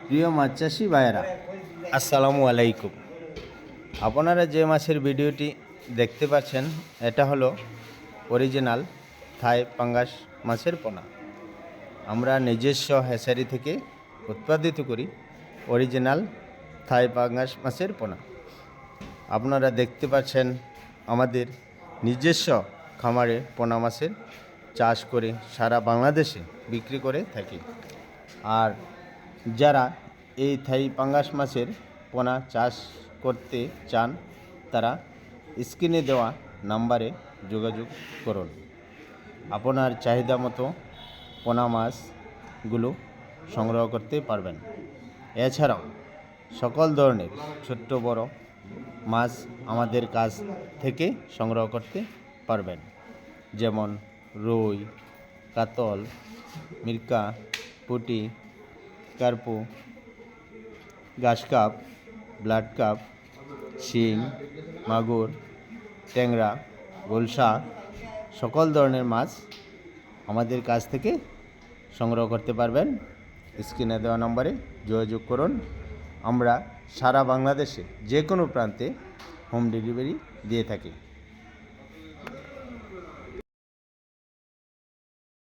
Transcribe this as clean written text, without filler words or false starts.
প্রিয় মাছ চাষি ভাইয়েরা, আসসালামু আলাইকুম। আপনারা যে মাছের ভিডিওটি দেখতে পাচ্ছেন এটা হলো অরিজিনাল থাই পাঙ্গাস মাছের পোনা। আমরা নিজস্ব হ্যাচারি থেকে উৎপাদিত করি অরিজিনাল থাই পাঙ্গাস মাছের পোনা। আপনারা দেখতে পাচ্ছেন আমাদের নিজস্ব খামারে পোনা মাছের চাষ করে সারা বাংলাদেশে বিক্রি করে থাকি। আর যারা এই থাই পাঙ্গাস মাছের পোনা চাষ করতে চান তারা স্ক্রিনে দেওয়া নাম্বারে যোগাযোগ করুন। আপনার চাহিদা মতো পোনা মাছগুলো সংগ্রহ করতে পারবেন। এছাড়াও সকল ধরনের ছোট্ট বড় মাছ আমাদের কাছ থেকে সংগ্রহ করতে পারবেন, যেমন রুই, কাতল, মিরকা, পুঁটি, কার্পু, ঘাস কাপ, ব্লাড কাপ, শিং, মাগুর, ট্যাংরা, গোলসা সকল ধরনের মাছ আমাদের কাছ থেকে সংগ্রহ করতে পারবেন। স্ক্রিনে দেওয়া নম্বরে যোগাযোগ করুন। আমরা সারা বাংলাদেশে যে কোনো প্রান্তে হোম ডেলিভারি দিয়ে থাকি।